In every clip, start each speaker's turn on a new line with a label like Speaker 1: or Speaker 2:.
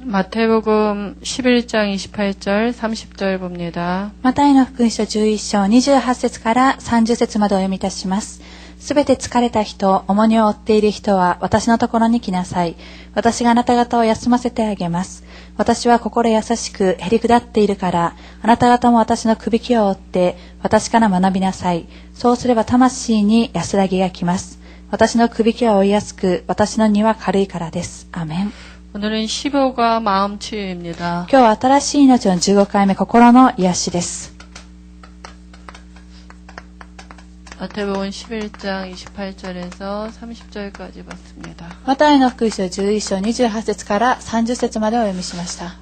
Speaker 1: 마태복음 11장 28절 30절 봅니다.
Speaker 2: マタイの福音書11章28節から30節までお読みいたします。すべて疲れた人、重荷を負っている人は私のところに来なさい。私があなた方を休ませてあげます。私は心優しくへりくだっているから、あなた方も私のくびきを追って私から学びなさい。そうすれば魂に安らぎがきます。私のくびきは追いやすく、私の荷は軽いからです。アメン。
Speaker 1: 오늘은 15가 마음치유입니다.
Speaker 2: 今日は新しい命の15回目、心の癒しです。
Speaker 1: 마태복음 11장 28절에서 30절까지 봤습니다.
Speaker 2: マタイの福音書11章28節から30節までお読みしました。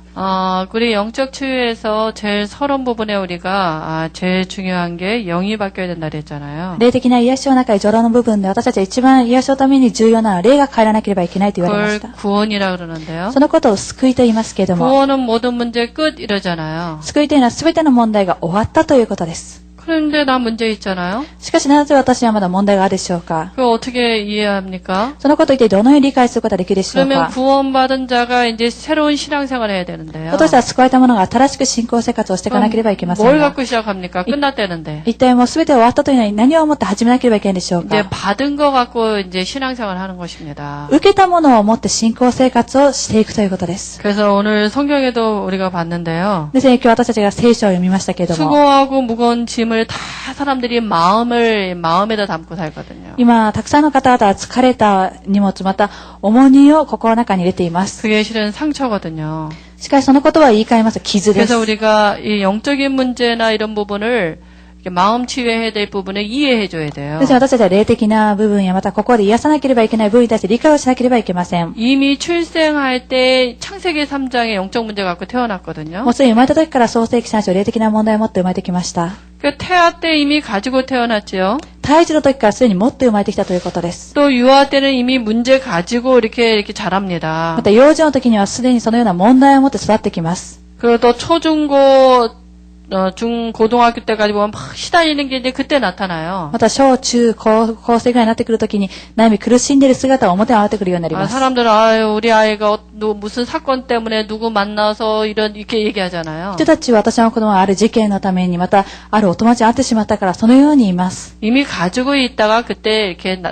Speaker 1: 우리 영적 치유에서 제일 서론 부분에 우리가 제일 중요한 게 영이 바뀌어야 된다 그랬잖아요.
Speaker 2: 霊的な癒しの中で序論の部分で私たちは一番癒しのために重要なのは霊が変えらなければいけないと言われまし
Speaker 1: 그걸
Speaker 2: た。
Speaker 1: 구원이라 그러는데요.
Speaker 2: そのことを救いと言いますけれども、
Speaker 1: 구원은 모든 문제 끝 이러잖아요.
Speaker 2: 救いというのは全ての問題が終わったということです。
Speaker 1: 그런데 나 문제 있잖아요.
Speaker 2: しかしなぜ私はまだ問題があるでしょうか。
Speaker 1: 그거 어떻게 이해합니까?
Speaker 2: そのことを一体どのように理解することができるでしょう
Speaker 1: 그러면
Speaker 2: か。
Speaker 1: 구원받은 자가 이제 새로운 신앙생활을 해야 되는데요.
Speaker 2: 私たちは救われた者が新しく信仰生活をしていかなければいけません
Speaker 1: 뭘
Speaker 2: が、
Speaker 1: 갖고 시작합니까? 끝났다는데.
Speaker 2: 一体もう全て終わったというのに何をもって始めなければいけないでしょう
Speaker 1: 이제
Speaker 2: か。
Speaker 1: 받은 거 갖고 이제 신앙생활을 하는 것입니다.
Speaker 2: 受けたものを持って信仰生活をしていくということです。
Speaker 1: 그래서 오늘 성경에도 우리가 봤는데요.
Speaker 2: ですね、今日私たちが聖書を読みましたけれども、
Speaker 1: 수고하고 무거운 짐을 다 사람들이 마음에다 담고 살거든요.
Speaker 2: 今、たくさんの方々は疲れた荷物、また重荷を心の中に入れています。
Speaker 1: 그게 실은 상처거든요.
Speaker 2: しかしその言葉を言い換えますと傷です。
Speaker 1: 그래서 우리가 이 영적인 문제나 이런 부분을 이렇게 마음 치유해야 될 부분을 이해해 줘야 돼요.
Speaker 2: ですから私たちは霊的な部分やまた心で癒さなければいけない部分に対して理解をしなければいけません。
Speaker 1: 이미 출생할 때 창세기 3장에 영적 문제 갖고 태어났거든요.
Speaker 2: もうすでに生まれた時から創世記3章霊的な問題を持って生まれてきました。
Speaker 1: 그 태아 때 이미 가지고 태어났지요.
Speaker 2: 胎児の時からすでに持って生まれてきたということです。
Speaker 1: 또 유아 때는 이미 문제 가지고 이렇게 자랍니다.
Speaker 2: また幼児の時にはすでにそのような問題を持って育ってきます。
Speaker 1: 그리고 또 초중고 중고등학교 때까지 보면 막 시달리는 게 이제 그때 나타나요.
Speaker 2: また小中高校生ぐらいになってくる時に悩み苦しんでいる姿が表に現れてくるようになります。
Speaker 1: 사람들은 우리 아이가 무슨 사건 때문에 누구 만나서 이렇게 얘기하잖아요.
Speaker 2: 人たちは私の子供はある事件のためにまたあるお友達に会ってしまったからそのように言います。
Speaker 1: 이미 가지고 있다가 그때 이렇게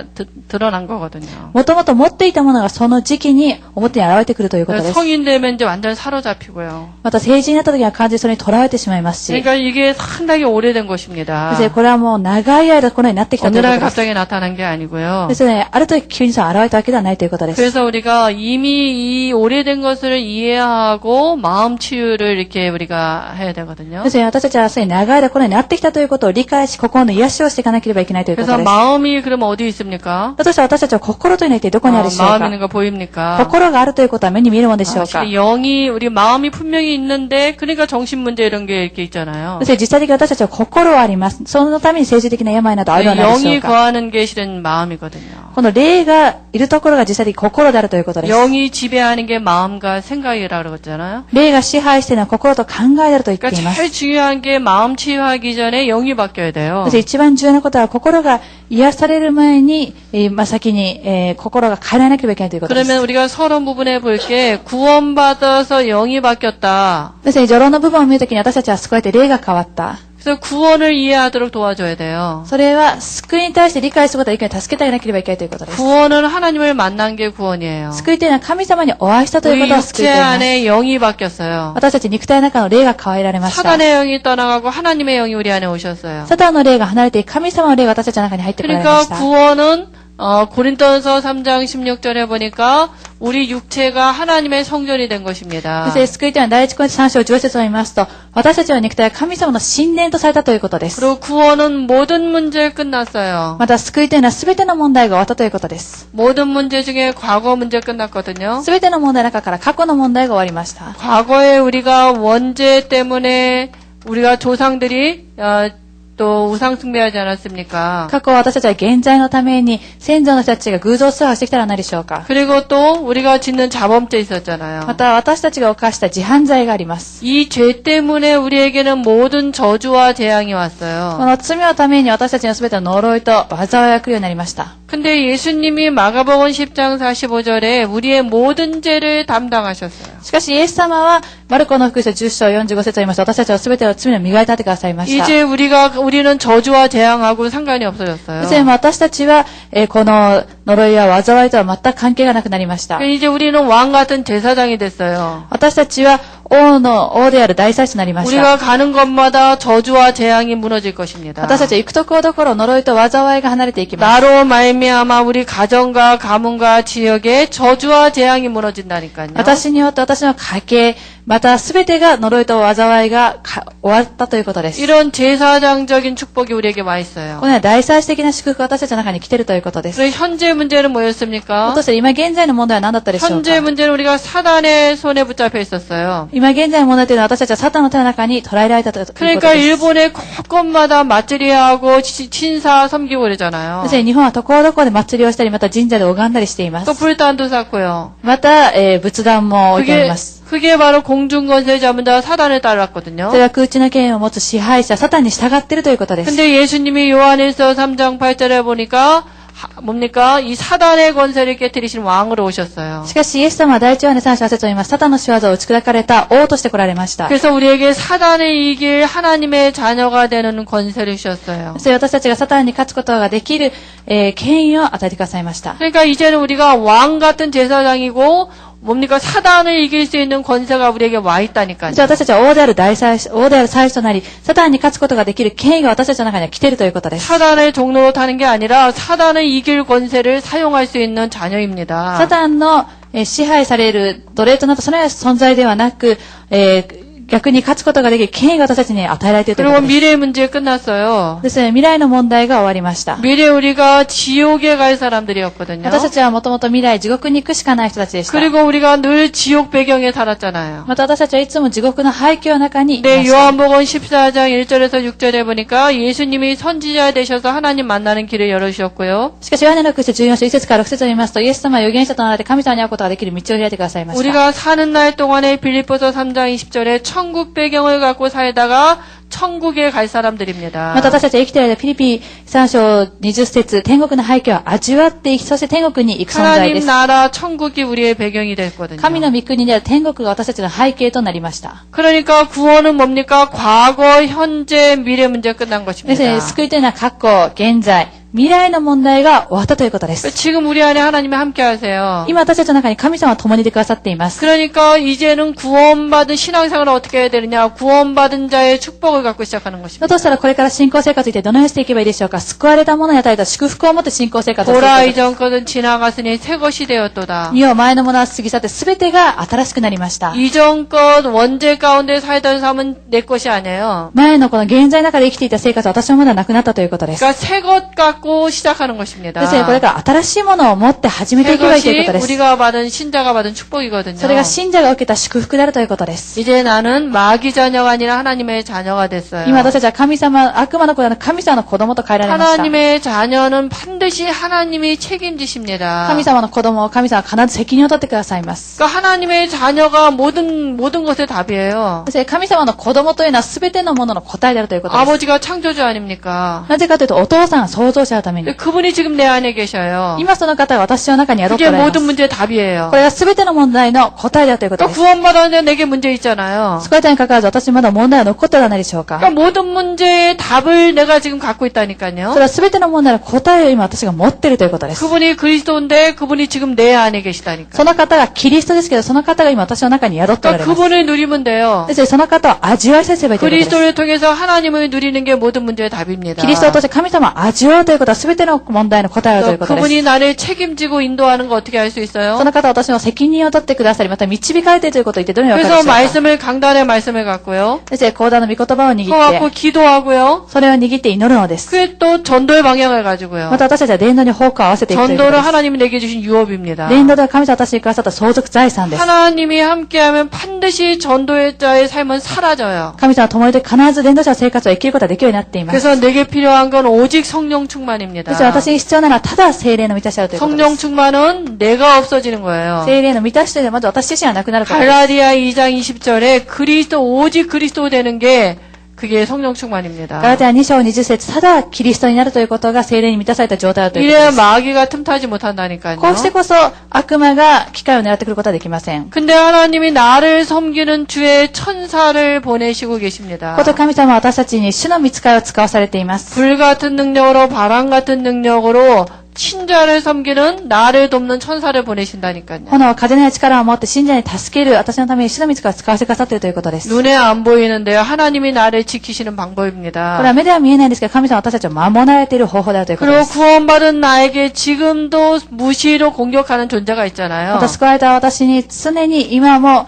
Speaker 1: 드러난 거거든요.
Speaker 2: もともと持っていたものがその時期に表に現れてくるということです。
Speaker 1: 성인 되면 이제 완전 사로잡히고요.
Speaker 2: また成人になった時には完全にそれに囚われてしまいますし、
Speaker 1: 그러니까 이게 상당히 오래된 것입니다.
Speaker 2: ですね、これはもう長い間このようになってきたという
Speaker 1: 어느
Speaker 2: こ
Speaker 1: 날
Speaker 2: とです。
Speaker 1: 갑자기 나타난 게 아니고요.
Speaker 2: ですね、ある時急にそれ現れたわけではないということです。
Speaker 1: 그래서 우리가 이미 이 오래된 것을 이해하고 마음 치유를 이렇게 우리가 해야 되거든요.
Speaker 2: ですね、私たちはすでに長い間このようになってきたということを理解し、心の癒しをしていかなければいけないということ
Speaker 1: 그래서
Speaker 2: です。
Speaker 1: 마음이 그러면 어디 있습니까?
Speaker 2: だとしたら私たちは心というのは一体どこにあるでしょう
Speaker 1: 마음
Speaker 2: か。
Speaker 1: 있는 거 보입니까?
Speaker 2: 心があるということは目に見えるものでしょうか。
Speaker 1: 사실 영이 우리 마음이 분명히 있는데 그러니까 정신 문제 이런 게 이렇게 있잖아요.
Speaker 2: ですね、実際的に私たちは心はあります。そのために政治的な病などあるのでしょ
Speaker 1: 영이
Speaker 2: うか。
Speaker 1: 거하는 게 실은 마음이거든요.
Speaker 2: この霊がいるところが実際的に心であるということです。
Speaker 1: 영이 지배하는 게 마음과 생각이라고 그러잖아요.
Speaker 2: 霊が支配しているのは心と考えであると言ってい
Speaker 1: 그러니까
Speaker 2: ます。
Speaker 1: 제일 중요한 게マ치유하기 전에 영이 바뀌어야 돼요.
Speaker 2: そして一番重要なことは心が癒される前に、先に、心が変えられなければいけないということです。
Speaker 1: 그러면 우리가 서론 부분에 볼 게 구원받아서 영이 바뀌었다.
Speaker 2: ですね、序論の部分を見るときに私たちは救われて霊が変わった。
Speaker 1: 그래서 구원을 이해하도록 도와줘야 돼요.
Speaker 2: それは救いに対して理解することがいけない、助けてあげなければいけないということです。
Speaker 1: 구원은 하나님을 만난 게 구원이에요.
Speaker 2: 救いというのは神様にお会いしたというこ
Speaker 1: 우리
Speaker 2: とを救い
Speaker 1: 육체
Speaker 2: と言います。
Speaker 1: 안에 영이 바뀌었어요.
Speaker 2: 私たち肉体の中の霊が変えられました。
Speaker 1: 사단의 영이 떠나가고 하나님의 영이 우리 안에 오셨어요.
Speaker 2: サタンの霊が離れて神様の霊が私たちの中に入ってこられま
Speaker 1: 그러니까
Speaker 2: した。
Speaker 1: 구원은 고린도서 3장 16절에 보니까 우리 육체가 하나님의 성전이 된 것입니다.
Speaker 2: そして救いというのは第一コリント3章10節を見ますと、私たちの肉体は神様の神殿とされたということです。
Speaker 1: 그리고 구원은 모든 문제 끝났어요.
Speaker 2: また救いというのは全ての問題が終わったということです。
Speaker 1: 모든 문제 중에 과거 문제 끝났거든요.
Speaker 2: 全ての問題の中から過去の問題が終わりました。
Speaker 1: 과거에 우리가 원죄 때문에 우리가 조상들이 또 우상 숭배하지 않았습니까?
Speaker 2: 過去私たちは現在のために先祖の人たちが偶像崇拝してきたら何でしょうか。
Speaker 1: 그리고 또 우리가 짓는 자범죄 있었잖아요.
Speaker 2: また私たちが犯した自犯罪があります。
Speaker 1: 이 죄 때문에 우리에게는 모든 저주와 재앙이
Speaker 2: こ
Speaker 1: 왔어요.
Speaker 2: の罪のために私たちの全ての呪いと災いが来るようになりました。
Speaker 1: 근데 예수님이 마가복음 10장 45절에 우리의 모든 죄를 담당하셨어요.
Speaker 2: しかし、イエス様は、マルコの福音書10章45節を言いました。私たちは全ての罪を磨いてあってくださいました。
Speaker 1: 이제 우리는 저주와 재앙하고 상관이 없어졌어요.
Speaker 2: そして私たちは、この呪いや災いとは全く関係がなくなりました。
Speaker 1: 이제 우리는 왕 같은 제사장이 됐어요.
Speaker 2: 私たちは王である大祭司となりました。
Speaker 1: 우리가 가는 곳마다 저주와 재앙이 무너질 것입니다.
Speaker 2: 私たちは行くところどころ呪いと災いが離れていきます。
Speaker 1: 나로 말미암아 우리 가정과 가문과 지역에 저주와 재앙이 무너진다니까요.
Speaker 2: 私によって私の家系、また全てが呪いと災いが終わったということです。
Speaker 1: 이런 제사장적인 축복이 우리에게 와 있어요.
Speaker 2: このような大祭司的な祝福が私たちの中に来ているということです。
Speaker 1: 그래서 현재 문제는 뭐였습니까?
Speaker 2: そして今現在の問題は何だったでしょうか。
Speaker 1: 현재 문제는 우리가 사단의 손에 붙잡혀 있었어요.
Speaker 2: 今現在の問題というのは私たちはサタンの手の中に捉えられたということです。
Speaker 1: 그러니까 일본의 곳곳마다 맞들이하고 친사 섬기고 그러잖아요.
Speaker 2: そして日本はところどころで祭りをしたり、また神社で拝んだりしていま
Speaker 1: 또
Speaker 2: す。
Speaker 1: 불단도 쌓고요.
Speaker 2: また、仏壇も置いてあります。
Speaker 1: 그게 바로 공중권세 잡은 자 사단에 따랐거든요.
Speaker 2: それは空中の権威を持つ支配者、サタンに従っているということです。
Speaker 1: 근데 예수님이 요한일서 3장 8절에 보니까 뭡니까? 이 사단의 권세를 깨뜨리신 왕으로 오셨어요.
Speaker 2: しかし、イエス様は第一ヨハネ3章8節を言います。サタンの仕業を打ち砕かれた王として来られました。
Speaker 1: 그래서 우리에게 사단을 이길 하나님의 자녀가 되는 권세를 주셨어요.
Speaker 2: そして私たちがサタンに勝つことができる、権威を与えてくださいました。
Speaker 1: 그러니까 이제는 우리가 왕 같은 제사장이고 뭡니까? 사단을 이길 수 있는 권세가 우리에게 와 있다니까요.
Speaker 2: じゃあ私たちは王である祭司となり、サタンに勝つことができる権威が私たちの中には来ているということです。
Speaker 1: 사단을 종로로 타는 게 아니라 사단을 이길 권세를 사용할 수 있는 자녀입니다.
Speaker 2: サタンの支配される奴隷となったそのような存在ではなく、逆に勝つことができる権威が私たちに与えられているというこ
Speaker 1: 그리고
Speaker 2: とです。
Speaker 1: 미래 문제 끝났어요.
Speaker 2: ですね、未来の問題が終わりました。
Speaker 1: 미래 우리가 지옥에 갈 사람들이었거든요.
Speaker 2: 私たちはもともと未来地獄に行くしかない人たちでした。
Speaker 1: 그리고 우리가 늘 지옥 배경에 살았잖아요.
Speaker 2: また私たちはいつも地獄の背景の中にいま
Speaker 1: 네,
Speaker 2: した。
Speaker 1: 요한복음 14장 1절에서 6절에 보니까 예수님이 선지자 되셔서 하나님 만나는 길을 열어주셨고요.
Speaker 2: しかし、ヨハネの福音書14章1節から6節を見ますと、イエス様は預言者となられて神様に会うことができる道を開いてくださいました。
Speaker 1: 우리가 사는 날 동안에 빌립보서 3장 20절에 천국 배경을 갖고 살다가 천국에 갈 사람들입니다.
Speaker 2: また私たちは生きている間、ピリピ3章20節、天国の背景を味わっていき、そして天国に行く存在で
Speaker 1: 하나님
Speaker 2: す。
Speaker 1: 나라 천국이 우리의 배경이 됐거든요.
Speaker 2: 神の御国である天国が私たちの背景となりました。
Speaker 1: 그러니까 구원은 뭡니까? 과거, 현재, mi래 문제 끝난
Speaker 2: ですね、
Speaker 1: 것입니다.
Speaker 2: 救いというのは過去、現在、未来の問題が終わったということです。
Speaker 1: 지금 우리 안에 하나님이 함께 하세요.
Speaker 2: 今私たちの中に神様は共にいてくださっています。
Speaker 1: 그러니까 이제는 구원받은 신앙생활을 어떻게 해야 되느냐? 구원받은 자의 축복을 갖고 시작하는
Speaker 2: だ
Speaker 1: 것입니다.
Speaker 2: としたらこれから信仰生活にてどのようにしていけばいいでしょうか。救われた者に与えた祝福を持って信仰生活をすること
Speaker 1: 보라
Speaker 2: です。
Speaker 1: 이전 것은 지나갔으니 새 것이 되었도다.
Speaker 2: 見よ、前のものは過ぎ去って全てが新しくなりました。
Speaker 1: 이전 것 원죄 가운데 살던 삶은 내 것이 아니에요.
Speaker 2: 前のこの現在の中で生きていた生活は私のものはなくなったということです。
Speaker 1: 그러니까 새 것 갖고 시작하는 것입니다.
Speaker 2: ですね、これから新しいものを持って始めて
Speaker 1: 새
Speaker 2: いけばいいというこ
Speaker 1: 것이
Speaker 2: とです。
Speaker 1: 우리가 받은 신자가 받은 축복이거든요.
Speaker 2: それが信者が受けた祝福であるということです。
Speaker 1: 이제 나는 마귀 자녀가 아니라 하나님의 자녀가 됐어요.
Speaker 2: 今私たちは神様、悪魔の子ではなく神様の子供と変えられました。
Speaker 1: 하나님의 자녀는 반드시 하나님이 책임지십니다.
Speaker 2: 神様の子供を神様は必ず責任を取ってくださいます。
Speaker 1: 그러니까 하나님의 자녀가 모든 것의 답이에요.
Speaker 2: そして神様の子供というのは全てのものの答えであるということです。
Speaker 1: 아버지가 창조주 아닙니까?
Speaker 2: なぜかというと、お父さんは創造者のために。
Speaker 1: 근데 그분이 지금 내 안에 계셔요.
Speaker 2: 今その方が私の中に宿って
Speaker 1: 그게
Speaker 2: おられま
Speaker 1: 모든
Speaker 2: す。
Speaker 1: 문제의 답이에요.
Speaker 2: これが全ての問題の答えであるということで
Speaker 1: 그러니까
Speaker 2: す。
Speaker 1: 구원받았는데 내게 문제 있잖아요.
Speaker 2: 救われたに関わらず私まだ問題は残ってはないでしょうか。
Speaker 1: 그러니까 모든 문제의 답을 내가 지금 갖고
Speaker 2: そ
Speaker 1: 있다니까요.
Speaker 2: れは全ての問題の答えを今私が持っているということです。
Speaker 1: 그분이 그리스도인데 그분이 지금 내 안에 계시다니까.
Speaker 2: その方がキリストですけど、その方が今私の中に宿っておられ
Speaker 1: 그러니까
Speaker 2: ます。
Speaker 1: 그분을 누리면 돼요.
Speaker 2: ですのでその方を味わいさせればいいということです。
Speaker 1: 그리스도를 통해서 하나님을 누리는 게 모든 문제의 답입니다.
Speaker 2: キリストを通して神様を味わうということは全ての問題の答えをという
Speaker 1: 또
Speaker 2: ことです。
Speaker 1: 그분이 나를 책임지고 인도하는 거 어떻게 알 수 있어요?
Speaker 2: その方は私の責任を取ってくださり、また導かれているということを言ってどのようにわかる
Speaker 1: 그래서
Speaker 2: でしょうか。
Speaker 1: 말씀을 강단의 말씀을 갖고요.
Speaker 2: 先生、講談の御言葉を握
Speaker 1: 그거 갖고
Speaker 2: って、
Speaker 1: 기도하고요.
Speaker 2: それを握って祈るのです。
Speaker 1: 그게 또 전도의 방향을 가지고요.
Speaker 2: また私たちは伝道に方向を合わせていくということ
Speaker 1: 전도를
Speaker 2: です。
Speaker 1: 하나님이 내게 주신 유업입니다.
Speaker 2: 伝道では神様は私にくださった相続財産です。
Speaker 1: 하나님이 함께하면 반드시 전도자의 삶은 사라져요.
Speaker 2: 神様は共にいて必ず伝道者の生活を生きることができるようになっています。
Speaker 1: 그래서 내게 필요한 건 오직 성령 충만입니다.
Speaker 2: ですから私に必要なのはただ聖霊の満たしであるということで
Speaker 1: 성령
Speaker 2: す。
Speaker 1: 충만은 내가 없어지는 거예요.
Speaker 2: 聖霊の満たしというのはまず私自身はなくなることです。
Speaker 1: 갈라디아 2장 20절에 오직 그리스도 되는 게 그게 성령 충만입니다.
Speaker 2: ガラテヤ2章20節、ただキリストになるということが聖霊に満たされた状態だということ
Speaker 1: 이래야
Speaker 2: です。
Speaker 1: 마귀가 틈타지 못한다니까요.
Speaker 2: こうしてこそ悪魔が機会を狙ってくることはできません。
Speaker 1: 근데 하나님이 나를 섬기는 주의 천사를 보내시고 계십니다.
Speaker 2: こと神様は私たちに主の御使いを使わされています。
Speaker 1: 불 같은 능력으로 바람 같은 능력으로 친자를 섬기는 나를 돕는 천사를 보내신다니까요.
Speaker 2: 炎、風のような力を持って信者に助ける私のために主の御使いを使わせてくださっているということです。こ
Speaker 1: 눈에 안 보이는데요. 하나님이 나를 지키시는
Speaker 2: れは
Speaker 1: 방법입니다.
Speaker 2: 目では見えないんですけど、神様は私たちを守られている方法であるということで
Speaker 1: 그리고
Speaker 2: す。
Speaker 1: 구원받은 나에게 지금도 무시로 공격하는 존재가 있잖아요.
Speaker 2: また救われた私に常に今も、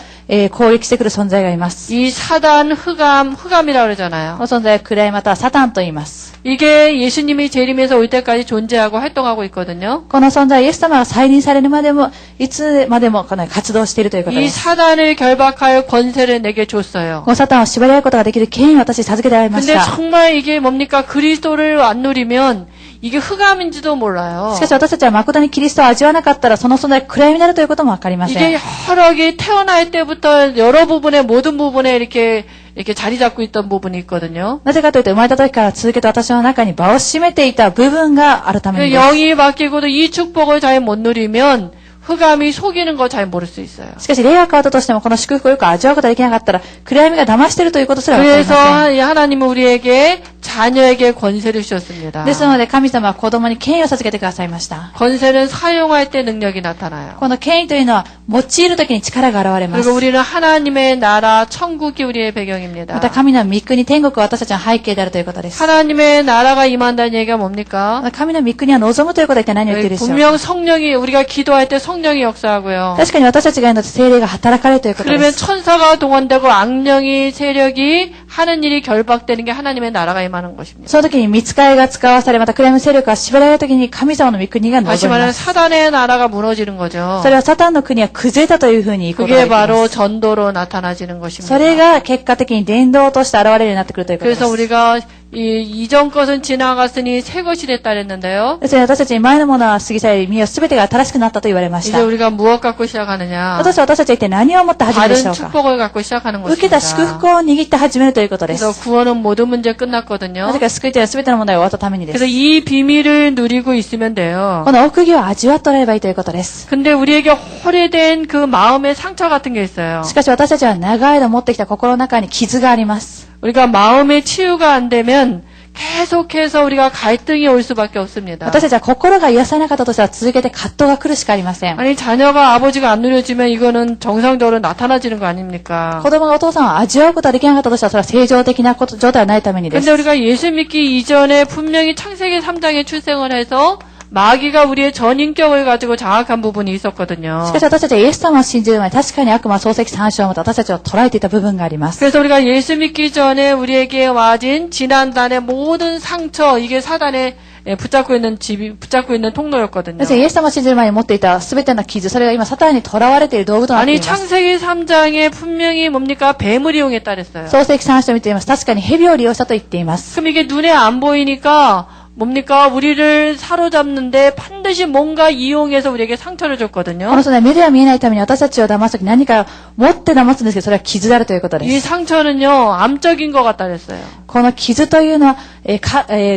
Speaker 2: 攻撃してくる存在がいます。
Speaker 1: 이 사단 흑암이라고 그러잖아요.
Speaker 2: この存在は暗いまたはサタンと言います。
Speaker 1: 이게 예수님이 재림에서 올 때까지 존재하고 활동하고 있거든요.
Speaker 2: この存在はイエス様が再臨されるまでも、いつまでもこの活動しているということ
Speaker 1: 이
Speaker 2: です。
Speaker 1: 사단을 결박하여 권세를 내게 줬어요.
Speaker 2: このサタンを縛り合うことができる権威を私に授けてられまし
Speaker 1: 근데
Speaker 2: た。
Speaker 1: 정말 이게 뭡니까? 그리스도를 안 누리면 이게 흑암인지도 몰라요.
Speaker 2: しかし私たちは誠にキリストを味わわなかったらその存在が暗闇になるということもわかりませ
Speaker 1: 이게
Speaker 2: ん。
Speaker 1: 혈액이 태어날 때부터 여러 부분에 모든 부분에 이렇게 자리 잡고 있던 부분이 있거든요.
Speaker 2: なぜかというと生まれた時から続けて私の中に場を占めていた部分があるためにです。
Speaker 1: 영이 바뀌고도 이 축복을 잘 못 누리면 흑암이 속이는 거 잘 모를 수 있어요.
Speaker 2: しかし霊が変わったとしてもこの祝福をよく味わうことができなかったら暗闇が騙しているということすらわかりません。
Speaker 1: 그래서 하나님은 우리에게 자녀에게 권세를 주셨습니다.
Speaker 2: ですので神様は子供に権威を授けてくださいました。
Speaker 1: 권세는 사용할 때 능력이 나타나요.
Speaker 2: この権威というのは用いるときに力が現れます。
Speaker 1: 그리고 우리는 하나님의 나라 천국이 우리의 배경입니다.
Speaker 2: また神の御国天国は私たちの背景であるということです。
Speaker 1: 하나님의 나라가 임한다는 얘기가 뭡니까?
Speaker 2: 神の御国は望むということは一体何を言っているでしょうか。
Speaker 1: 분명 성령이 우리가 기도할 때 성령이 역사하고요.
Speaker 2: 確かに私たちが祈って聖霊が働かれるということで
Speaker 1: 그러면
Speaker 2: す。
Speaker 1: 천사가 동원되고 악령이 세력이 하는 일이 결박되는 게 하나님의 나라가 임하는 것입니다.
Speaker 2: その時に御使いが使わされ、また暗闇の勢力が縛られる時に神様の御国が
Speaker 1: 다시
Speaker 2: 望み
Speaker 1: 말하면
Speaker 2: ます。
Speaker 1: 사단의 나라가 무너지는 거죠.
Speaker 2: それはサタンの国は崩れたというふうに言うことがで
Speaker 1: 그게
Speaker 2: きま
Speaker 1: 바로
Speaker 2: す。
Speaker 1: 전도로 나타나지는 것입니다.
Speaker 2: それが結果的に伝道として現れるようになってくるということで
Speaker 1: 그래서
Speaker 2: す。
Speaker 1: 우리가 이전 것은 지나갔으니 새 것이 됐다 그랬는데요.
Speaker 2: ですので私たちに前のものは過ぎ去り、身を全てが新しくなったと言われまし
Speaker 1: 이제
Speaker 2: た。
Speaker 1: 우리가 무엇 갖고 시작하느냐?
Speaker 2: 私たちは一体何をもって始めるでしょ
Speaker 1: 다른
Speaker 2: うか。
Speaker 1: 축복을 갖고 시작하는
Speaker 2: 受けた祝
Speaker 1: 것입니다.
Speaker 2: 福を握って始めるということで
Speaker 1: 그래서
Speaker 2: す。
Speaker 1: 구원은 모든 문제 끝났거든요.
Speaker 2: なぜか救いというのは全ての問題が終わったためにで
Speaker 1: 그래서
Speaker 2: す。
Speaker 1: 이 비밀을 누리고 있으면 돼요.
Speaker 2: この奥義を味わっておられればいいということです。
Speaker 1: 근데 우리에게 오래된 그 마음의 상처 같은 게 있어요.
Speaker 2: しかし私たちは長い間持ってきた心の中に傷があります。
Speaker 1: 우리가 마음의 치유가 안 되면 계속해서 우리가 갈등이 올 수밖에 없습니다.
Speaker 2: 私たちは心が癒されなかったとしたら続けて葛藤が来るしかありません。
Speaker 1: 아니 자녀가 아버지가 안 누려지면 이거는 정상적으로 나타나지는 거 아닙니까?
Speaker 2: 子供がお父さんを味わうことができなかったとしたらそれは正常的なこと状態はないためにで
Speaker 1: 근데
Speaker 2: す。
Speaker 1: 우리가 예수 믿기 이전에 분명히 창세기 3장에 출생을 해서 마귀가 우리의 전인격을 가지고 장악한 부분이 있었거든요.
Speaker 2: しかし私たちはイエス様を信じる前に確かに悪魔創世記3章をもって私たちを捉えていた部分があります。
Speaker 1: 그래서 우리가 예수 믿기 전에 우리에게 와진 지난단의 모든 상처, 이게 사단의 붙잡고 있는 통로였거든요.
Speaker 2: ですからイエス様を信じる前に持っていた全ての傷、それが今サタンに囚われている道具となってい
Speaker 1: 아니
Speaker 2: ます。
Speaker 1: 창세기 3장에 분명히 뭡니까? 뱀을 이용했다 그랬어요.
Speaker 2: 創世記3章を見ています。確かに蛇を利用したと言っています。
Speaker 1: 그럼 이게 눈에 안 보이니까 뭡니까? 우리를 사로잡는데 반드시 뭔가 이용해서 우리에게 상처를
Speaker 2: こ
Speaker 1: 줬거든요.
Speaker 2: の目では見えないために私たちを騙すとき何かを持って騙すんですけど、それは傷であるということで
Speaker 1: 이
Speaker 2: す。
Speaker 1: 상처는요, 암적인 것 같다 그랬어요.
Speaker 2: この傷というのは、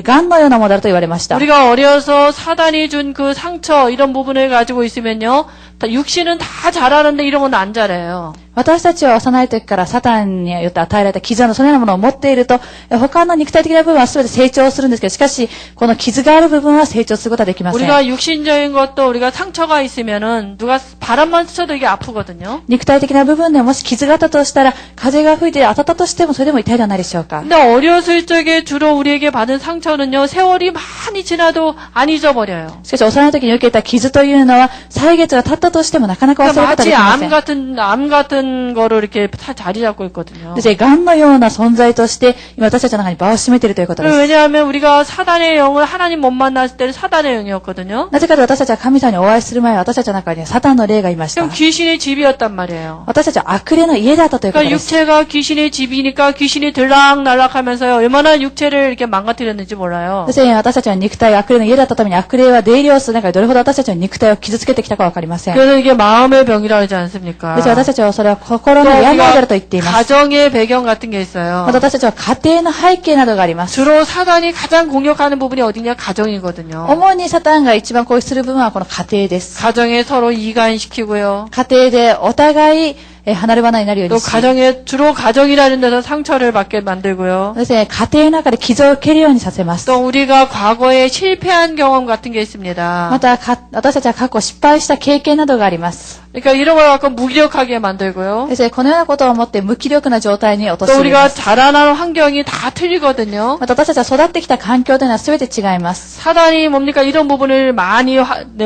Speaker 2: 癌のようなものだと言われました。
Speaker 1: 우리가 어려서 사단이 준 그 상처, 이런 부분을 가지고 있으면요, 육신은 다 잘하는데 이런 건 안 잘해요.
Speaker 2: 私たちは幼い時からサタンによって与えられた傷のそのようなものを持っていると、他の肉体的な部分は全て成長するんですけど、しかし、この傷がある部分は成長することはできません。
Speaker 1: 우리가 육신적인 것도 우리가 상처가 있으면은 누가 바람만 스쳐도 이게 아프거든요.
Speaker 2: 肉体的な部分でもし傷があったとしたら、風が吹いて当たったとしてもそれでも痛いではないでしょうか。
Speaker 1: 근데 어렸을 적에 주로 우리에게 받은 상처는요, 세월이 많이 지나도 안 잊어버려요.
Speaker 2: しかし、幼い時に受けた傷というのは、歳月が経ったとしてもなかなか忘れることはで
Speaker 1: 마치
Speaker 2: きません。
Speaker 1: 암 같은 거를 이렇게 다 자리 잡고 있거든요.
Speaker 2: ですから、癌のような存在として、今私たちの中に場を占めているということです。
Speaker 1: 왜냐하면 우리가 사단의 영을 하나님 못 만났을 때는 사단의 영이었거든요.
Speaker 2: なぜかというと私たちは神様にお会いする前は私たちの中にはサタンの霊がいました
Speaker 1: 그럼 。 귀신의 집이었단 말이에요.
Speaker 2: 私たちは悪霊の家だったということ
Speaker 1: 그러니까
Speaker 2: です。
Speaker 1: 육체가 귀신의 집이니까 귀신이 들락날락하면서요, 얼마나 육체를 이렇게 망가뜨렸는지 몰라요.
Speaker 2: 私たちは肉体が悪霊の家だったために悪霊は出入りをする中でどれほど私たちの肉体を傷つけてきたかわかりません。
Speaker 1: 그래서 이게 마음의 병이라고 하지 않습니까?
Speaker 2: です私たちはそれは心
Speaker 1: 또
Speaker 2: の病であ
Speaker 1: 우리가
Speaker 2: ると言っています。
Speaker 1: 가정의 배경 같은 게 있어요.
Speaker 2: また私たちは家庭の背景などがあります。
Speaker 1: 주로 사단이 가장 공격하는 부분이 어디냐? 가정이거든요.
Speaker 2: 主にサタンが一番攻撃する部分はこの家庭です。
Speaker 1: 가정에 서로 이간시키고요.
Speaker 2: 家庭でお互い離れ離れになるよう
Speaker 1: 또
Speaker 2: にし、
Speaker 1: 가정에 주로 가정이라는 데서 상처를 받게 만들고요.
Speaker 2: そして家庭の中で傷を受けるようにさせます。
Speaker 1: 또 우리가 과거에 실패한 경험 같은 게 있습니다.
Speaker 2: また私たちは過去失敗した経験などがあります。
Speaker 1: 그러니까 이런 걸 갖고 무기력하게 만들고요.
Speaker 2: そしてこのようなことをもって無気力な状態に
Speaker 1: 또
Speaker 2: 陥りま
Speaker 1: 우리가
Speaker 2: す。
Speaker 1: 자라나는 환경이 다 틀리거든요.
Speaker 2: また私たちは育ってきた環境というのは全て違います。
Speaker 1: 사단이 뭡니까? 이런 부분을 많이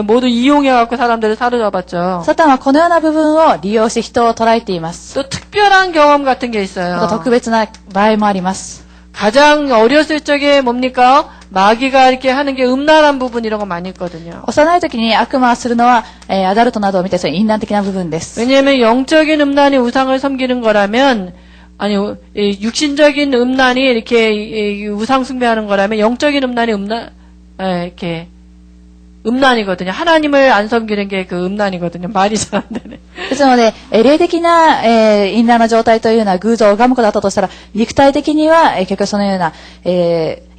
Speaker 1: 모두 이용해갖고 사람들을 사로잡았죠.
Speaker 2: サタンはこのような部分を利用して人を捉えています。
Speaker 1: 또 특별한 경험 같은 게
Speaker 2: また
Speaker 1: 있어요.
Speaker 2: 特別な場合もあります。
Speaker 1: 가장 어렸을 적에 뭡니까? 마귀가 이렇게 하는 게 음란한 부분 이런 거 많이 있거든요.
Speaker 2: 幼い時に悪魔をするのは、アダルトなどを見てそういう淫乱的な部分です。
Speaker 1: 왜냐하면 영적인 음란이 우상을 섬기는 거라면 아니 육신적인 음란이 이렇게 우상 숭배하는 거라면 영적인 음란이 이렇게 음란이거든요. 하나님을 안 섬기는 게 그 음란이거든요. 말이 잘 안 되네.
Speaker 2: ですので、霊的な、淫乱の状態というのは偶像を拝むことだったとしたら、肉体的には、結局そのような、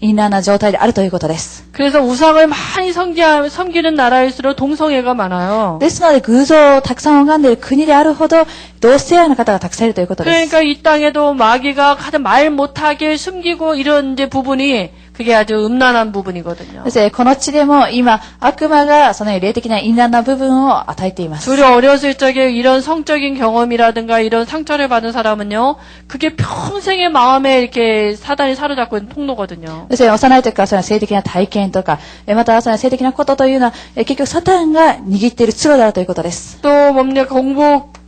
Speaker 2: 淫乱な状態であるということです。
Speaker 1: 그래서 우상을 많이 섬기는 나라일수록 동성애가 많아요.
Speaker 2: ですので、偶像をたくさん拝んでいる国であるほど、同性愛の方がたくさんいるということです。
Speaker 1: 그러니까 이 땅에도 마귀가 가장 말 못하게 숨기고 이런 이제 부분이 그게 아주 음란한 부분이거든요.
Speaker 2: そしてこの地でも今、悪魔がその霊的な淫乱な部分を与えています。
Speaker 1: 둘이 어렸을 적에 이런 성적인 경험이라든가 이런 상처를 받은 사람은요, 그게 평생의 마음에 이렇게 사단이 사로잡고 있는 통로거든요.
Speaker 2: そして幼い時からその性的な体験とか、またその性的なことというのは、結局サタンが握っている通路であるということです。
Speaker 1: 또 뭡니까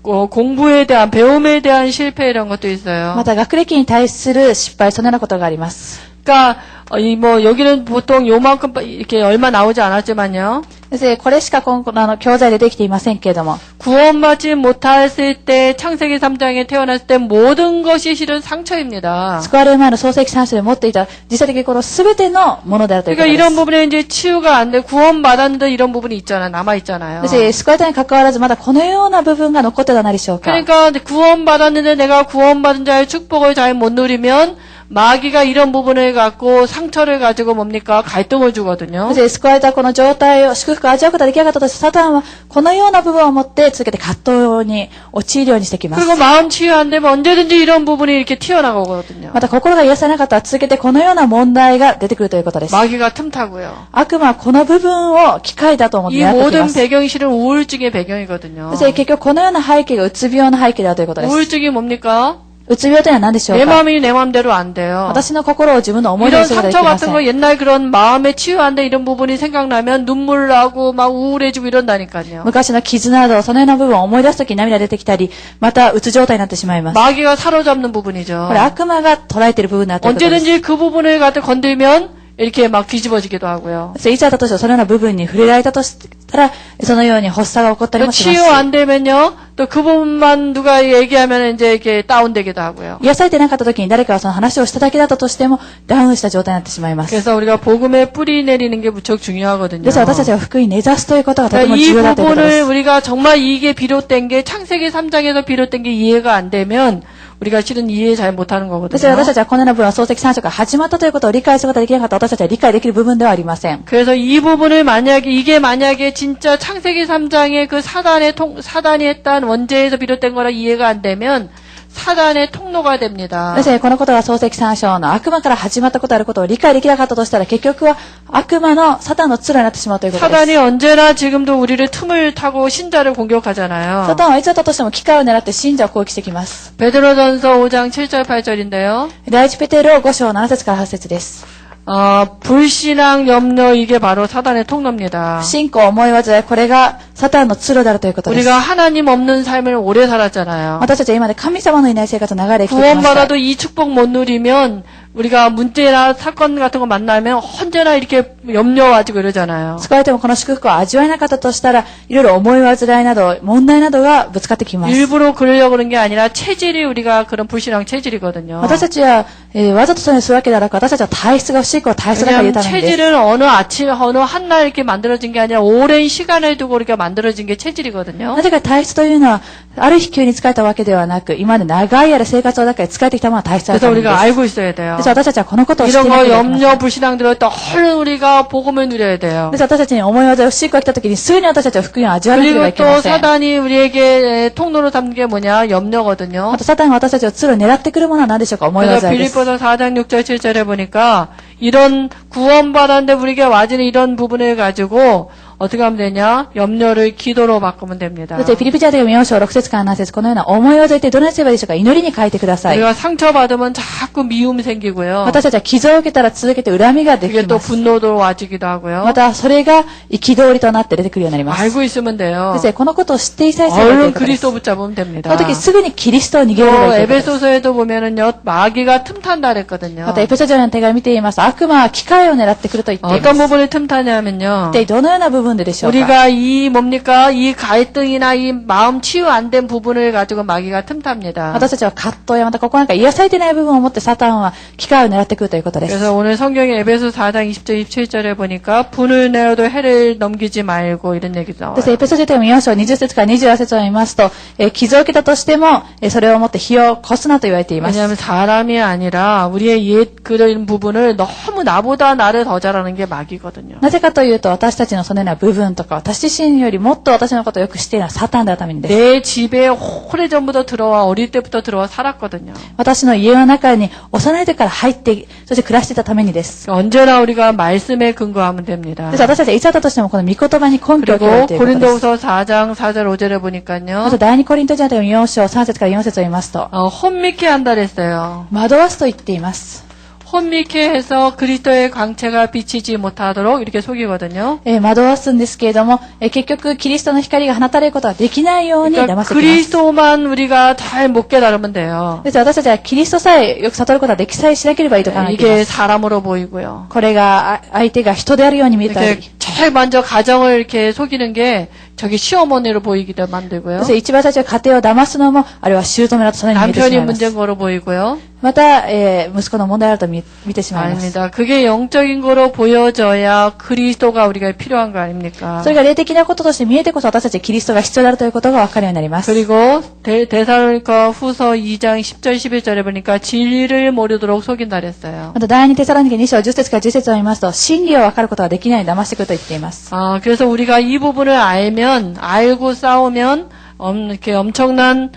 Speaker 1: 공부에 대한 배움에 대한 실패 이런 것도 있어요.
Speaker 2: また学歴に対する失敗、そのようなことがあります。
Speaker 1: 그러니까 여기는 보통 요만큼 이렇게 얼마 나오지 않았지만요.
Speaker 2: そしてこれしか今後教材でできていませんけれども、
Speaker 1: 구원받지 못했을 때 창세기 3장에 태어났을 때 모든 것이 실은 상처입니다.
Speaker 2: 救われる前の創世記3章で持っていた実際的にこの全てのものであるというこ
Speaker 1: 그러니까
Speaker 2: とです
Speaker 1: 이런 。 부분에 이제 치유가 안 돼 구원받았는데 이런 부분이 있잖아요. 남아 있잖아요.
Speaker 2: そして救われたに関わらずまだこのような部分が残ってたなでしょうか。
Speaker 1: 그러니까 구원받았는데 내가 구원받은 자의 축복을 잘 못 누리면 마귀가 이런 부분을 갖고 상처를 가지고 뭡니까? 갈등을 주거든요.
Speaker 2: そして救われたこの状態を祝福を味わうことができなかったとしてサタンはこのような部分を持って続けて葛藤に陥るようにしてきます。
Speaker 1: 그리고 마음 치유 안 되면 언제든지 이런 부분이 이렇게 튀어나가거든요.
Speaker 2: また心が癒されなかったら続けてこのような問題が出てくるということです。
Speaker 1: 마귀가 틈타고요.
Speaker 2: 悪魔はこの部分を機会だと思って
Speaker 1: 이
Speaker 2: やってき
Speaker 1: 모든
Speaker 2: ます。
Speaker 1: 배경이 실은 우울증의 배경이거든요.
Speaker 2: そして結局このような背景がうつ病の背景だということです。
Speaker 1: 우울증이 뭡니까?
Speaker 2: うつ病というのは何でしょう
Speaker 1: 내
Speaker 2: か。
Speaker 1: 마음이 내 마음대로 안 돼요.
Speaker 2: 私の心を自分の思い通り
Speaker 1: 이런
Speaker 2: にすることがで
Speaker 1: 상처
Speaker 2: きませ
Speaker 1: 같은
Speaker 2: ん。
Speaker 1: 거 옛날 그런 마음에 치유 안 돼 이런 부분이 생각나면 눈물 나고 막 우울해지고 이런다니까요.
Speaker 2: 昔の傷など、そのような部分を思い出すときに涙が出てきたり、またうつ状態になってしまいます。
Speaker 1: 마귀가 사로잡는 부분이죠.
Speaker 2: これ悪魔が捉えている部分だということです。
Speaker 1: 언제든지 그 부분을 갖다 건들면 이렇게 막 뒤집어지기도 하고요.
Speaker 2: いつだったとしてもそのような部分に触れられたとしたら、そのように発作が起こったり
Speaker 1: 또
Speaker 2: もします
Speaker 1: 치유 。 안 되면요. 또 그 부분만 누가 얘기하면 이제 이렇게 다운되기도 하고요.
Speaker 2: 癒されてなかったときに誰かがその話をしただけだったとしても、ダウンした状態になってしまいます。
Speaker 1: 그래서 우리가 복음에 뿌리 내리는 게 무척 중요하거든요.
Speaker 2: ですから私たちは福音に根ざすということがとて
Speaker 1: 그러니까
Speaker 2: も
Speaker 1: 이
Speaker 2: 重要だということで
Speaker 1: 부분을
Speaker 2: す。
Speaker 1: 우리가 정말 이게 비롯된 게 창세기 3장에서 비롯된 게 이해가 안 되면 우리가 실은 이해 잘 못하는
Speaker 2: です
Speaker 1: 거거든요.
Speaker 2: から私たちはこのような部分は創世記3章から始まったということを理解することができなかった私たちは理解できる部分ではありません。
Speaker 1: 그래서 이 부분을 만약에 진짜 창세기 3장의 그 사단이 했던 원죄에서 비롯된 거라 이해가 안 되면 사단의 통로가 됩니다.
Speaker 2: ですね、このことが創世記3章の悪魔から始まったことであることを理解できなかったとしたら結局は悪魔のサタンの通路になってしまうということです。
Speaker 1: 사단이 언제나 지금도 우리를 틈을タ고 신자를
Speaker 2: サ
Speaker 1: 공격하잖아요.
Speaker 2: タンはいつだったとしても機会を狙って信者を攻撃してきます。
Speaker 1: 베드로전서 5장 7절 8절인데요.
Speaker 2: 第一ペテロ5章7節から8節です。
Speaker 1: 불신앙 염려 이게 바로 사단의 통로입니다.
Speaker 2: 不信仰思い煩い、これがサタンの通路であるということです。
Speaker 1: 우리가 하나님 없는 삶을 오래 살았잖아요.
Speaker 2: 私たちは今まで神様のいない生活を長らく生きてきました。
Speaker 1: 구원받아도 이 축복 못 누리면 우리가 문제나 사건 같은 거 만나면 언제나 이렇게 염려가지고 이러잖아요.
Speaker 2: 救われてもこの祝福を味わえなかったとしたら、いろいろ思い煩いなど、問題などがぶつかってきます。
Speaker 1: 일부러 그러려고 그런 게 아니라 체질이 우리가 그런 불신앙 체질이거든요.
Speaker 2: 私たちは、わざとそういうのをするわけではなく、私たちは体質が不信仰、体質が
Speaker 1: 왜냐하면
Speaker 2: 豊かなんです。
Speaker 1: 체질은 어느 한날 이렇게 만들어진 게 아니라 오랜 시간을 두고 우리가 만들어진 게 체질이거든요.
Speaker 2: なぜか体質というのは、ある日急に疲れたわけではなく、今まで長い間生活の中で疲れてきたものは体質だ
Speaker 1: 그래서
Speaker 2: ったんです。
Speaker 1: 우리가 알고 있어야 돼요.
Speaker 2: です私たちはこのことを知ってい
Speaker 1: 이런
Speaker 2: なけ
Speaker 1: 거
Speaker 2: ればいけません。
Speaker 1: 염려 불신앙 들을 때 얼른 우리가 복음을 누려야 돼요.
Speaker 2: です私たちに思い技不思議が来た時にすぐに私たちは福音を味わわなければ
Speaker 1: 그리고
Speaker 2: いけま
Speaker 1: 또
Speaker 2: せん。
Speaker 1: 사단이 우리에게 통로로 삼는 게 뭐냐? 염려거든요.
Speaker 2: あとサタンが私たちを通路に狙ってくるものは何でしょうか？思い
Speaker 1: 그래서
Speaker 2: 技です。
Speaker 1: 빌립보서 4장 6절 7절에 보니까 이런 구원받았는데 우리에게 와지는 이런 부분을 가지고 어떻게 하면 되냐? 염려를 기도로 바꾸면 됩니다.
Speaker 2: そしてフィリピ人への4章6節から7節このような思い技を言ってどのようにすればいいでしょうか？祈りに書いてください。
Speaker 1: 우리가 상처받으면 자꾸 미움 생기고요.
Speaker 2: 私たちは傷を受けたら続けて恨みがで
Speaker 1: 그게
Speaker 2: き
Speaker 1: 또
Speaker 2: ます。
Speaker 1: 분노도 와지기도 하고요.
Speaker 2: またそれが憤りとなって出てくるようになります。
Speaker 1: 알고 있으면 돼요.
Speaker 2: 先生、このことを知っていさえすればいいという
Speaker 1: 얼른
Speaker 2: ことです。
Speaker 1: 그리스도 붙잡으면
Speaker 2: そ
Speaker 1: 됩니다.
Speaker 2: の時すぐにキリストを逃げれば
Speaker 1: 또
Speaker 2: いいということです。
Speaker 1: 에베소서에도 보면은요, 마귀가 틈탄다 그랬거든요.
Speaker 2: またエペソ人の手紙見ています。悪魔は機会を狙ってくると言っていま
Speaker 1: 어떤
Speaker 2: す。
Speaker 1: 부분을 틈타냐면요.
Speaker 2: 一体どのような部分ででしょうか？
Speaker 1: 우리가 이 뭡니까? 이 갈등이나 이 마음 치유 안 된 부분을 가지고 마귀가 틈탑니다.
Speaker 2: 私たちは葛藤やまたここなんか癒されていない部分を持ってサタンは機会を狙ってくるということです。
Speaker 1: 그래서 오늘 성경에 에베소 4장 20절 27절에 보니까 분을 내어도 해를 넘기지 말고 이런 얘기도 나와요.
Speaker 2: そしてエペソ人手紙4章20節から28節を見ますと、傷を受けたとしても、それをもって火を越すなと言われています。
Speaker 1: 왜냐하면 사람이 아니라 우리의 옛 그런 부분을 너무 나보다 나를 더 잘하는 게 마귀거든요.
Speaker 2: なぜかというと、私たちのそのような部分とか、私自身よりもっと私のことをよく知っているのはサタンであるためにです。
Speaker 1: 내 집에 오래전부터 들어와 어릴 때부터 들어와 살았거든요.
Speaker 2: 私の家の中に幼い時から入って、そして暮らしていたためにです。
Speaker 1: 언제나 우리가 말씀에 근거하면 됩니다.
Speaker 2: です私たちはいつだったとしてもこの御言葉に根拠を置ける
Speaker 1: 그리고
Speaker 2: ということです。
Speaker 1: 고린도후서 4장 4절 5절에
Speaker 2: ま
Speaker 1: 보니까요.
Speaker 2: ず第二コリント人の手紙4章3節から4節を見ますと、
Speaker 1: 혼미케 한다 그랬어요.
Speaker 2: 惑わすと言っています。
Speaker 1: 혼미케 해서 그리스도의 광채가 비치지 못하도록 이렇게 속이거든요.
Speaker 2: 惑わすんですけれども、結局キリストの光が放たれることができないように
Speaker 1: 그러니까
Speaker 2: 騙してきます。
Speaker 1: 그리스도만 우리가 잘 못 깨달으면 돼요.
Speaker 2: です私たちはキリストさえよく悟ることができさえしなければいいと考えていま
Speaker 1: 이게
Speaker 2: す。
Speaker 1: 사람으로 보이고요.
Speaker 2: これが相手が人であるように見えたり、
Speaker 1: 이렇게 제일 먼저 가정을 이렇게 속이는 게 저기 시어머니로 보이기도 만들고요.
Speaker 2: そして一番最初家庭を騙すのも、あれは姑だとそのように見えてし
Speaker 1: 남편이
Speaker 2: まいます。
Speaker 1: 문제인 거로 보이고요.
Speaker 2: また、息子の問題あると見てしまいます。
Speaker 1: 아닙니다. 그게 영적인 거로 보여져야 그리스도가 우리가 필요한 거 아닙니까?
Speaker 2: それが霊的なこととして見えてこそ私たちキリストが必要であるということが分かるようになります。
Speaker 1: 그리고 데살로니가 후서 2장 10절 11절에 보니까 진리를 모르도록 속인다 그랬어요.
Speaker 2: また第二テサロニケ2章10節から10節を見ますと、真理を分かることができない騙してくると言っています。
Speaker 1: 그래서 우리가 이 부분을 알고 싸우면 이렇게 엄청난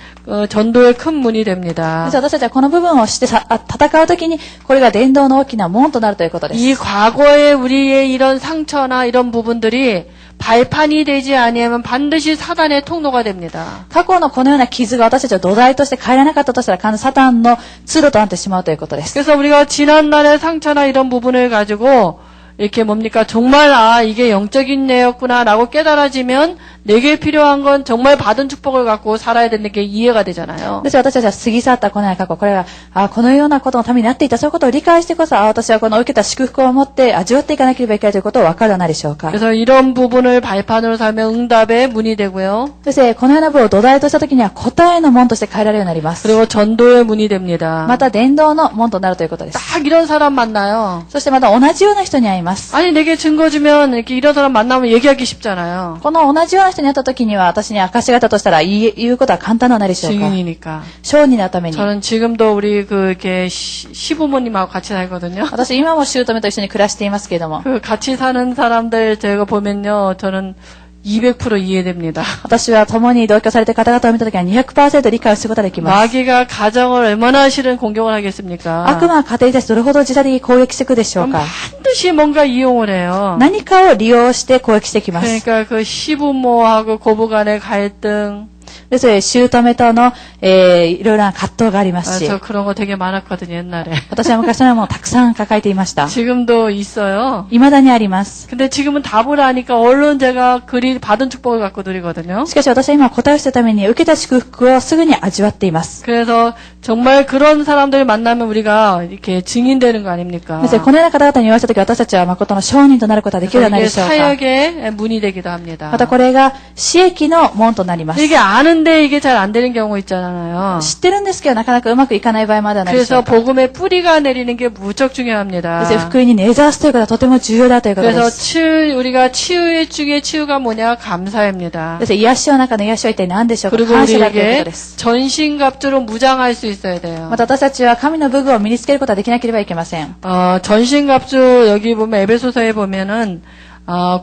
Speaker 1: 전도의 큰 문이 됩니다.
Speaker 2: です私たちはこの部分をして戦うときに、これが伝道の大きな門となるということです。
Speaker 1: 이 과거의 우리의 이런 상처나 이런 부분들이 발판이 되지 아니하면 반드시 사단의 통로가 됩니다.
Speaker 2: 過去のこのような傷が私たちを土台として変えられなかったとしたら、必ずサタンの通路となってしまうということです。
Speaker 1: 그래서 우리가 지난날의 상처나 이런 부분을 가지고 이렇게 뭡니까? 정말 이게 영적인 내였구나라고 깨달아지면 내게 필요한 건 정말 받은 축복을 갖고 살아야 되는 게 이해가 되잖아요.
Speaker 2: です私たちは過ぎ去ったこのような過去、これがこのようなことのためになっていた、そういうことを理解してこそ、私はこの受けた祝福を持って味わっていかなければいけないということを分かるのではないでしょうか。
Speaker 1: 그래서 이런 부분을 발판으로 삼으면 응답의 문이 되고요.
Speaker 2: そしてこのような部分を土台としたときには答えの門として変えられるようになります。
Speaker 1: 그리고 전도의 문이 됩니다.
Speaker 2: また伝道の門となるということです。
Speaker 1: 딱 이런 사람 만나요.
Speaker 2: そしてまた同じような人に会います。
Speaker 1: 아니 내게 증거 주면 이렇게 이런 사람 만나면 얘기하기 쉽잖아요.
Speaker 2: この同じような人に会ったときには、私に証しがあったとしたら言うことは簡単なのでしょうか。
Speaker 1: 증인이니까.
Speaker 2: 証人のために。
Speaker 1: 저는 지금도 우리 이렇게 시부모님하고 같이 살거든요.
Speaker 2: 私今も姑と一緒に暮らしていますけれども、
Speaker 1: 같이 사는 사람들 제가 보면요, 저는 200% 이해됩니다.
Speaker 2: 私は共に同居されている方々を見たときは 200% 理解をすることができます。
Speaker 1: 마귀가 가정을 얼마나 싫은 공격을 하겠습니까?
Speaker 2: 悪魔は家庭に対してどれほど自他的に攻撃していくでしょうか。
Speaker 1: 반드시 뭔가 이용을 해요.
Speaker 2: 何かを利用して攻撃してきます。
Speaker 1: 그러니까 그 시부모하고 고부 간의 갈등,
Speaker 2: ですので、姑との、いろいろな葛藤がありますし、
Speaker 1: 저 그런 거 되게 많았거든요, 옛날에.
Speaker 2: 私は昔のものをたくさん抱えていました。
Speaker 1: 지금도 있어요.
Speaker 2: 未だにあります。
Speaker 1: 근데 지금은 답을 아니까 얼른 제가 받은 축복을 갖고 누리거든요.
Speaker 2: しかし私は今答えをするために受けた祝福をすぐに味わっています。
Speaker 1: 그래서 정말 그런 사람들 만나면 우리가 이렇게 증인되는 거 아닙니까?
Speaker 2: ですので、このような方々に言わせたとき、私たちは誠の証人となることができる
Speaker 1: 그래서
Speaker 2: のではない
Speaker 1: 이게
Speaker 2: でしょうか。
Speaker 1: 사역의 문이 되기도 합니다.
Speaker 2: またこれが、私益の門となります。
Speaker 1: 이게 아는 아는데 이게 잘 안 되는 경우 있잖아요.
Speaker 2: 知ってるんですけど、なかなかうまくいかない場合もあるのでしょ
Speaker 1: 그래서
Speaker 2: うか。
Speaker 1: 복음의 뿌리가 내리는 게 무척 중요합니다.
Speaker 2: です福音に根ざわすということはとても重要だということで
Speaker 1: 그래서
Speaker 2: す。
Speaker 1: 우리가 치유 중에 치유가 뭐냐? 감사입니다.
Speaker 2: です癒しの中の癒しは一体何でしょうか。
Speaker 1: 그리고
Speaker 2: 感謝だというこ
Speaker 1: 우리에게
Speaker 2: とです。
Speaker 1: 전신갑주로 무장할 수 있어야 돼요.
Speaker 2: また私たちは神の武具を身につけることはできなければいけません。
Speaker 1: 전신갑주 여기 보면 에베소서에 보면은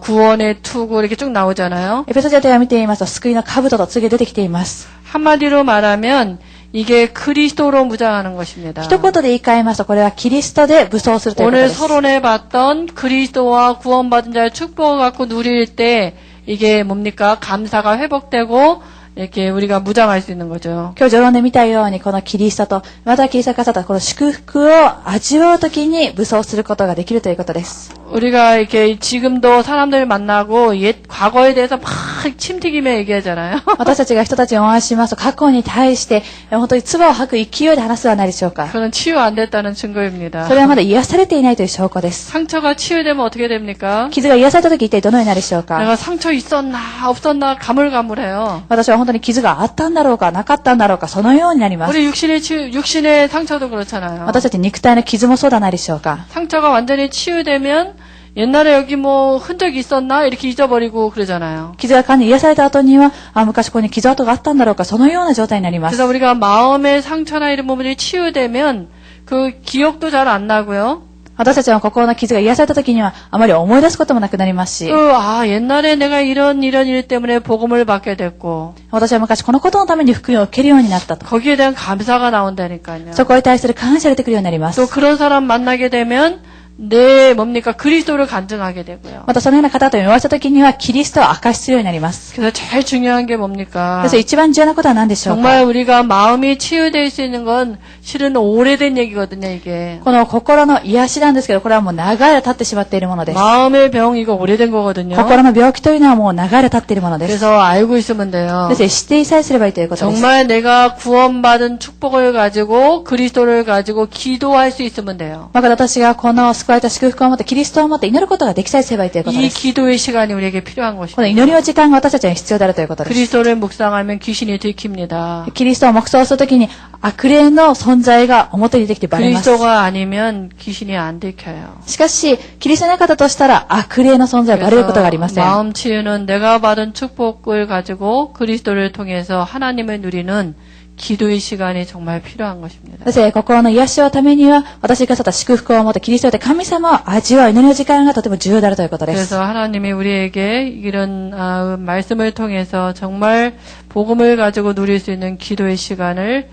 Speaker 1: 구원의 투구 이렇게 쭉 나오잖아요.
Speaker 2: エペソ書手を見ていますと、救いの兜と次出てきています。
Speaker 1: 한마디로 말하면 이게 그리스도로 무장하는 것입니다.
Speaker 2: 一言で言い換えますと、これはキリストで武装するということ
Speaker 1: 오늘
Speaker 2: です。
Speaker 1: 서론에 봤던 그리스도와 구원받은 자의 축복을 갖고 누릴 때 이게 뭡니까? 감사가 회복되고 이렇게 우리가 무장할 수 있는 거죠.
Speaker 2: 今日序論で見たように、このキリストと、またキリストが飾ったこの祝福を味わうときに武装することができるということです。
Speaker 1: 우리가 이렇게 지금도 사람들 만나고 옛 과거에 대해서 막 침튀기며 얘기하잖아요.
Speaker 2: 私たちが人たちにお話ししますと、過去に対して、本当に唾を吐く勢いで話すではないでしょうか。
Speaker 1: 그건 치유 안 됐다는 증거입니다.
Speaker 2: それはまだ癒されていないという証拠です。
Speaker 1: 상처가 치유되면 어떻게 됩니까?
Speaker 2: 傷が癒されたとき一体どのようになるでしょうか。
Speaker 1: 내가 상처 있었나 없었나 가물가물해요.
Speaker 2: 私は本当に傷があったんだろうか、なかったんだろうか、そのようになります。
Speaker 1: 우리 육신의 상처도 그렇잖아요.
Speaker 2: 私たち肉体の傷もそうではないでしょうか。
Speaker 1: 상처가 완전히 치유되면 옛날에 여기 뭐 흔적이 있었나 이렇게 잊어버리고 그러잖아요.
Speaker 2: 傷が完全に癒された後には、昔ここに傷跡があったんだろうか、そのような状態になります。
Speaker 1: 그래서 우리가 마음의 상처나 이런 부분이 치유되면 그 기억도 잘 안 나고요.
Speaker 2: 私たちの心の傷が癒された時には、あまり思い出すこともなくなりますし、
Speaker 1: 옛날에 내가 이런 일 때문에 복음을 받게 됐고
Speaker 2: 私は昔このことのために福音を受けるようになったと。
Speaker 1: 거기에 대한 감사가 나온다니까요.
Speaker 2: そこに対する感謝が出てくるようになります。
Speaker 1: 또 그런 사람 만나게 되면 내 뭡니까 그리스도를 간증하게 되고요.
Speaker 2: またそのような方と言われた時には、キリストを明かしするようになります。
Speaker 1: 그래서 제일 중요한 게 뭡니까?
Speaker 2: そして一番重要なことは何でしょうか。
Speaker 1: 정말 우리가 마음이 치유될 수 있는 건 실은 오래된 얘기거든요, 이게.
Speaker 2: この心の癒しなんですけど、これはもう長い間経ってしまっているものです。
Speaker 1: 마음의 병 이거 오래된 거거든요.
Speaker 2: 心の病気というのはもう長い間経っているものです。
Speaker 1: 그래서 알고 있으면 돼요.
Speaker 2: ですから知っていさえすればいいということです。
Speaker 1: 정말 내가 구원받은 축복을 가지고 그리스도를 가지고 기도할 수 있으면 돼요.
Speaker 2: また私がこの救われた祝福を持ってキリストを持って祈ることができさえすればいいということ
Speaker 1: 이
Speaker 2: です。
Speaker 1: 기도의 시간이 우리에게 필요한
Speaker 2: この
Speaker 1: 것입니다.
Speaker 2: 祈りの時間が私たちに必要であるということです。
Speaker 1: 그리스도를 묵상하면 귀신이 들킵니다.
Speaker 2: キリストを黙想するときに悪霊の存在が表に出てきてバレます。
Speaker 1: 그리스도가 아니면 귀신이 안 들켜요.
Speaker 2: しかし、キリストの方としたら悪霊の存在をバレることがありません。
Speaker 1: 마음 치유는 내가 받은 축복을 가지고 그리스도를 통해서 하나님을 누리는 기도의 시간이 정말 필요한 것입니다.
Speaker 2: そして心の癒しをためには、私がさった祝福を持ってキリストで神様を味わう祈りの時間がとても重要であるということです。
Speaker 1: 그래서 하나님이 우리에게 이런 말씀을 통해서 정말 복음을 가지고 누릴 수 있는 기도의 시간을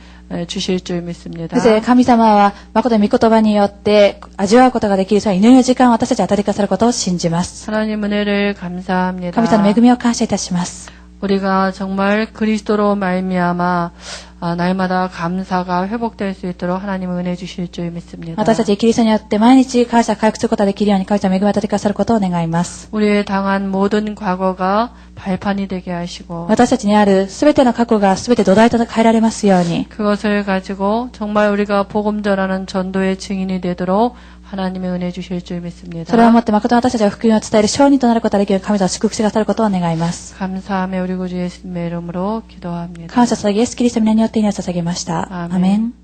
Speaker 1: 주실 줄 믿습니다.
Speaker 2: そして神様は誠に御言葉によって味わうことができるその祈りの時間を私たちに与えてくださることを信じます。
Speaker 1: 하나님 은혜를 감사합니다.
Speaker 2: 神様の恵みを感謝いたします。
Speaker 1: 우리가 정말 그리스도로 말미암아 날마다 감사가 회복될 수 있도록 하나님 은혜 주실 줄 믿습니다.
Speaker 2: 私たちキリストによって毎日感謝回復することができるように神様恵みを与えてくださることを願います。
Speaker 1: 우리의 당한 모든 과거가 발판이 되게 하시고
Speaker 2: 私たちにあるすべての過去がすべて土台と変えられますように
Speaker 1: 그것을 가지고 정말 우리가 복음 전하는 전도의 증인이 되도록 하나님의 은혜 주실 줄 믿습니다.
Speaker 2: それをもって誠に私たちが福音を伝える証人となることができる神様を祝福してくださることを願います。
Speaker 1: 감사하며 우리 구주 예수님의 이름으로 기도합니다.
Speaker 2: 感謝されイエスキリストの皆によって祈りを捧げました。アメン。